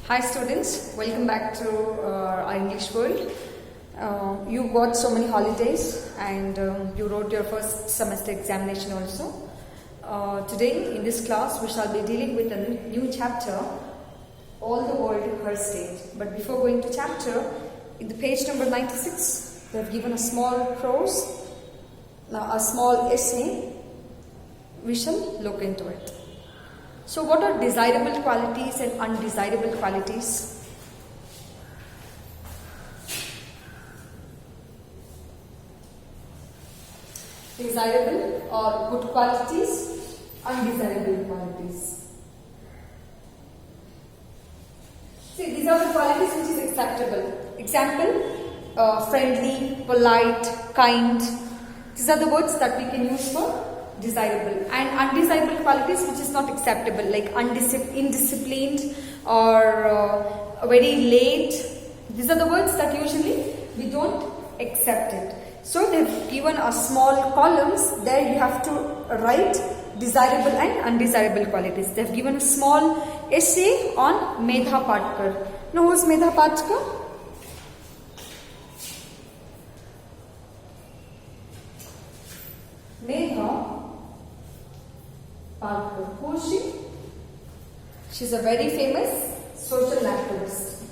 Hi students, welcome back to our English world. You got so many holidays and you wrote your first semester examination also. Today in this class we shall be dealing with a new chapter, All the World Her Stage. But before going to chapter, in the page number 96, they have given a small prose, a small essay. We shall look into it. So what are desirable qualities and undesirable qualities? Desirable or good qualities, undesirable qualities. See, these are the qualities which is acceptable. Example, friendly, polite, kind. These are the words that we can use for desirable. And undesirable qualities which is not acceptable, like indisciplined or very late. These are the words that usually we don't accept it. So they've given a small columns. There you have to write desirable and undesirable qualities. They've given a small essay on Medha Patkar. Now who's Medha Patkar? Medha Patkar. Who is she? She's a very famous social activist.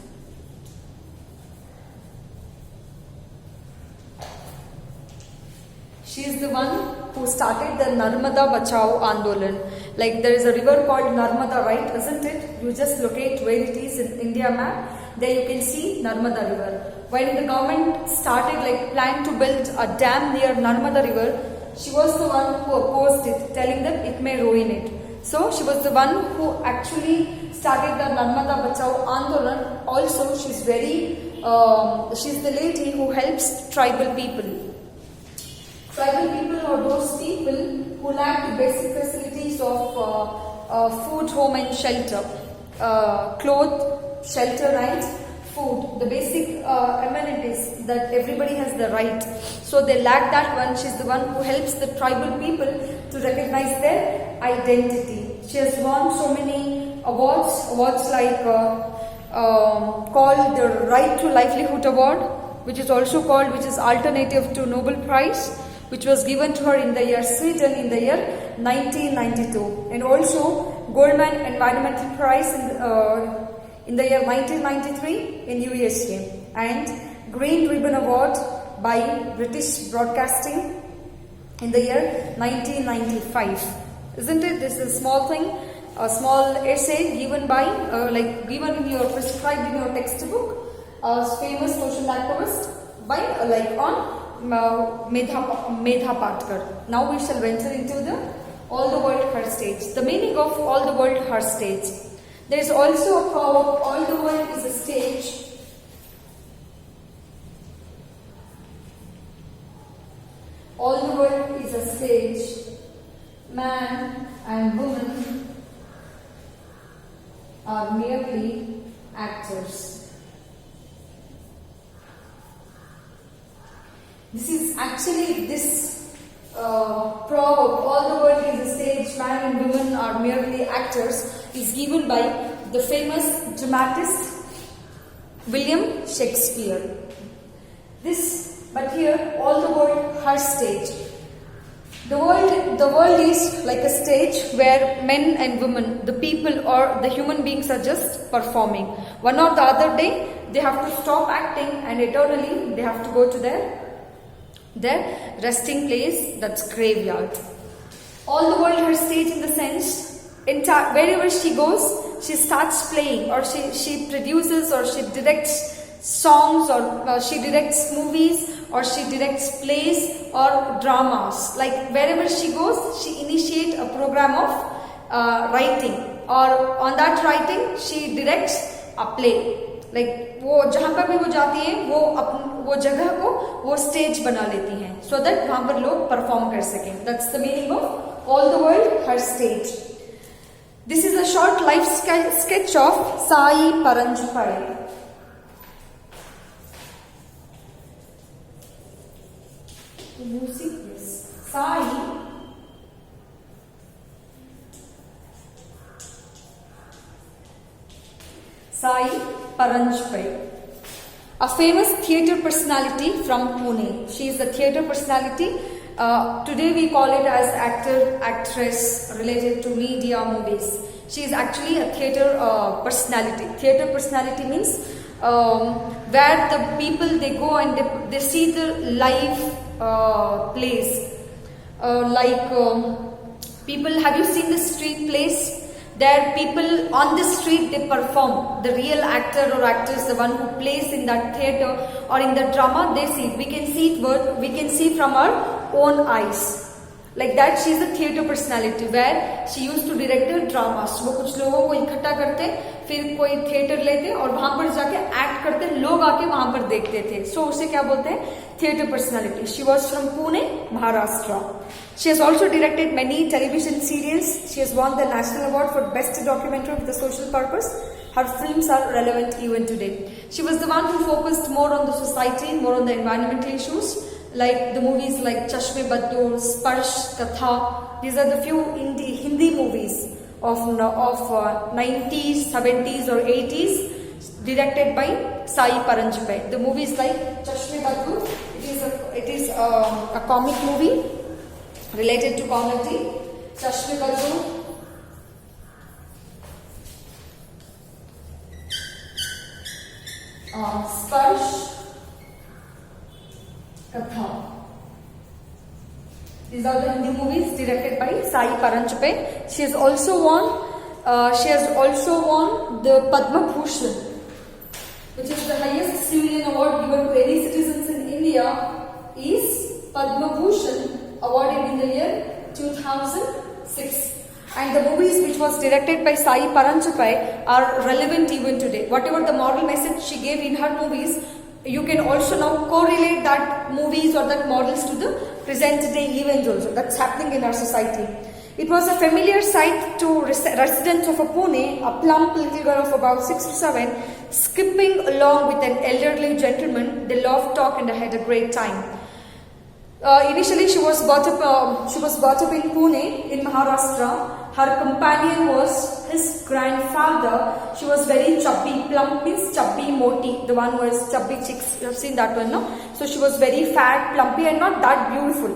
She is the one who started the Narmada Bachao Andolan. Like there is a river called Narmada, right? Isn't it? You just locate where it is in India map. There you can see Narmada river. When the government started planned to build a dam near Narmada river, she was the one who opposed it, telling them it may ruin it. So she was the one who actually started the Narmada Bachao Andolan. Also, she's the lady who helps tribal people. Tribal people are those people who lack the basic facilities of food, home and shelter. Cloth, shelter and food. The basic amenities that everybody has the right. So they lack that one. She's the one who helps the tribal people to recognize their identity. She has won so many awards like called the Right to Livelihood Award, which is alternative to Nobel Prize, which was given to her in the year Sweden in the year 1992, and also Goldman Environmental Prize in the year 1993 in USA, and Green Ribbon Award by British Broadcasting in the year 1995. Isn't it? This is a small thing, a small essay given by prescribed in your textbook, a famous social activist by on Medha Patkar. Now we shall venture into the All the World Her Stage. The meaning of All the World Her Stage. There is also a proverb, all the world is a stage. All the world is a stage. Man and woman are merely actors. This is actually proverb, all the world is a stage, man and women are merely actors, is given by the famous dramatist William Shakespeare. But here, all the world, her stage. The world is like a stage where men and women, the people or the human beings are just performing. One or the other day, they have to stop acting and eternally they have to go to their resting place, that's graveyard. All the world her stage in the sense, wherever she goes, she starts playing, or she produces, or she directs songs, or she directs movies, or she directs plays or dramas. Like wherever she goes, she initiates a program of writing, or on that writing she directs a play. Like वो जहाँ पर भी वो जाती हैं वो जगह को वो स्टेज बना लेती हैं, so that वहाँ पर लोग परफॉर्म कर सकें. That's the meaning of all the world her stage. This is a short life sketch of Sai Paranjpai. Music, yes. Sai Sai Paranjpai. A famous theatre personality from Pune. She is a theatre personality. Today we call it as actor, actress related to media, movies. She is actually a theatre personality. Theatre personality means where the people they go and they see the live plays. People, have you seen the street plays? There people on the street they perform. The real actor or actress, the one who plays in that theatre or in the drama, they see. We can see it. We can see from our own eyes. Like that, she is a theatre personality where she used to direct the dramas. वो कुछ लोगों को इकट्ठा करते, फिर कोई theatre लेते और वहां पर जाके एक्ट करते, लोग आके वहां पर देखते थे. So उसे क्या बोलते हैं? Theatre personality. She was from Pune, Maharashtra. She has also directed many television serials. She has won the National Award for Best Documentary with a Social Purpose. Her films are relevant even today. She was the one who focused more on the society, more on the environmental issues, like the movies like Chashme Baddoor, Sparsh, Katha. These are the few Hindi movies of 90s, 70s or 80s directed by Sai Paranjpai. The movies like Chashme Baddoor, it is a comic movie related to comedy. Chashme Baddoor, Sparsh, Katha. These are the Hindi movies directed by Sai Paranjpai. She has also won the Padma Bhushan, which is the highest civilian award given to any citizens in India, is Padma Bhushan, awarded in the year 2006. And the movies which was directed by Sai Paranjpai are relevant even today. Whatever the moral message she gave in her movies, you can also now correlate that movies or that models to the present day events also that's happening in our society. It was a familiar sight to residents of Pune, a plump little girl of about 6 to 7, skipping along with an elderly gentleman. They loved talk and had a great time. Initially, she was brought up in Pune, in Maharashtra. Her companion was his grandfather. She was very chubby. Plump means chubby, moti. The one who has chubby cheeks. You have seen that one, no? So she was very fat, plumpy, and not that beautiful.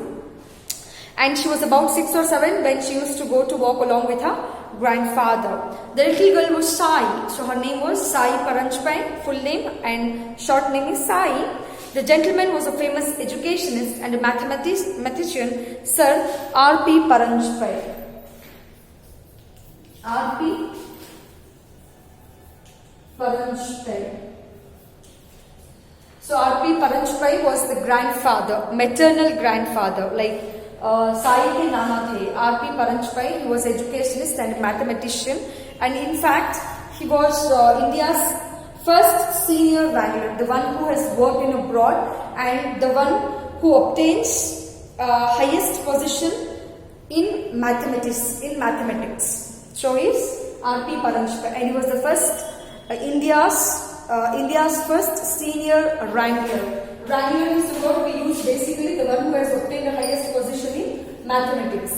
And she was about 6 or 7 when she used to go to walk along with her grandfather. The little girl was Sai. So her name was Sai Paranjpai, full name, and short name is Sai. The gentleman was a famous educationist and a mathematician, Sir R.P. Paranjpai. R.P. Paranjpai. So R.P. Paranjpai was the grandfather, maternal grandfather, like Sai ke nana the. R.P. Paranjpai, he was educationist and mathematician, and in fact he was India's first senior wrangler, the one who has worked in abroad and the one who obtains highest position in mathematics. So he is R.P. Paranjpai, and he was the first India's first senior wrangler. Wrangler is the word we use, basically the one who has obtained the highest position in mathematics,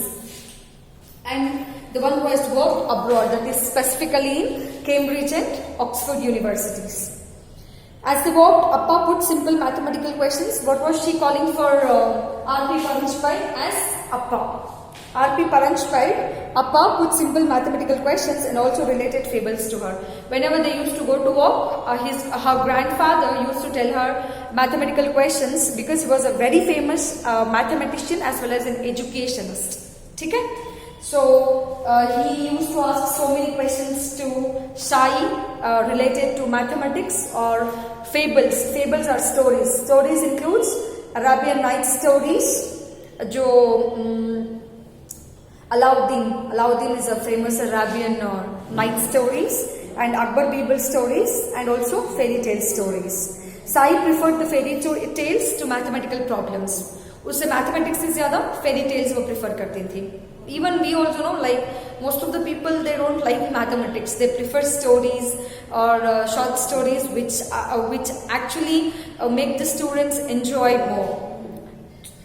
and the one who has worked abroad, that is specifically in Cambridge and Oxford universities. As they walked, Appa put simple mathematical questions. What was she calling for R.P. Paranjpai as Appa? R.P. Paranjpai, Appa put simple mathematical questions and also related fables to her. Whenever they used to go to walk, her grandfather used to tell her mathematical questions because he was a very famous mathematician as well as an educationist. Okay? So he used to ask so many questions to Sai related to mathematics or fables. Fables are stories. Stories includes Arabian Nights stories. Alauddin is a famous Arabian night stories, and Akbar Birbal stories, and also fairy tale stories. Sai preferred the fairy tales to mathematical problems. उससे mathematics से ज़्यादा fairy tales वो prefer करती थी. Even we also know, like most of the people, they don't like mathematics. They prefer stories or short stories which actually make the students enjoy more.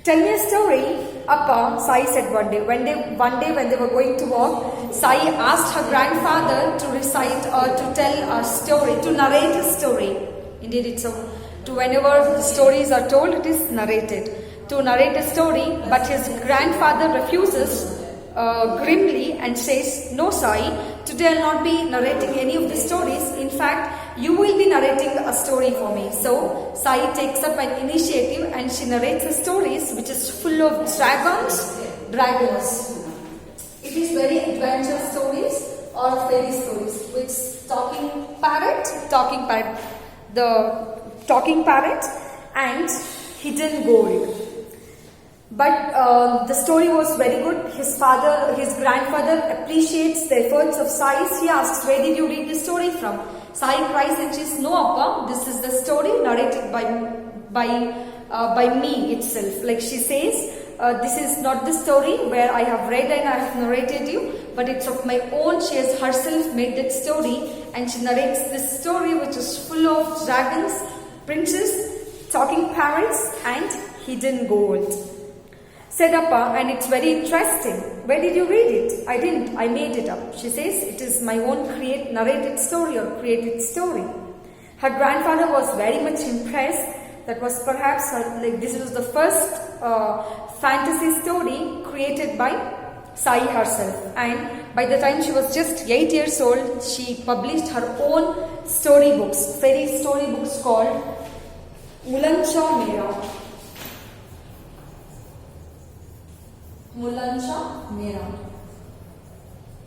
Tell me a story Appa, Sai said one day when they were going to walk, Sai asked her grandfather to recite or to tell a story, to narrate a story. Indeed, it's so. To whenever stories are told, it is narrated. To narrate a story, but his grandfather refuses grimly and says, "No, Sai, today I'll not be narrating any of the stories. In fact, you will be narrating a story for me." So Sai takes up an initiative and she narrates the stories which is full of dragons. It is very adventure stories or fairy stories. Which talking parrot, the talking parrot and hidden gold. But the story was very good. His grandfather appreciates the efforts of Sai. He asks, "Where did you read the story from?" Sai cries and says, "No, Appa, this is the story narrated by me itself." Like she says, "This is not the story where I have read and I have narrated you, but it's of my own. She has herself made that story, and she narrates this story which is full of dragons, princes, talking parrots, and hidden gold." Said Appa, "And it's very interesting. Where did you read it?" "I didn't. I made it up." She says, "It is my own narrated story or created story." Her grandfather was very much impressed. That was perhaps this was the first fantasy story created by Sai herself. And by the time she was just 8 years old, she published her own storybooks, fairy storybooks called Mulancha Mera. Mulancha Mera.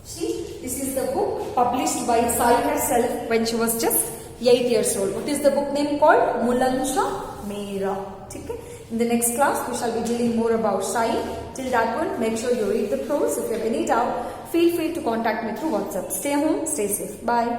See, this is the book published by Sai herself when she was just 8 years old. What is the book name called? Mulancha Mera. Okay? In the next class, we shall be dealing more about Sai. Till that point, make sure you read the prose. If you have any doubt, feel free to contact me through WhatsApp. Stay home, stay safe. Bye.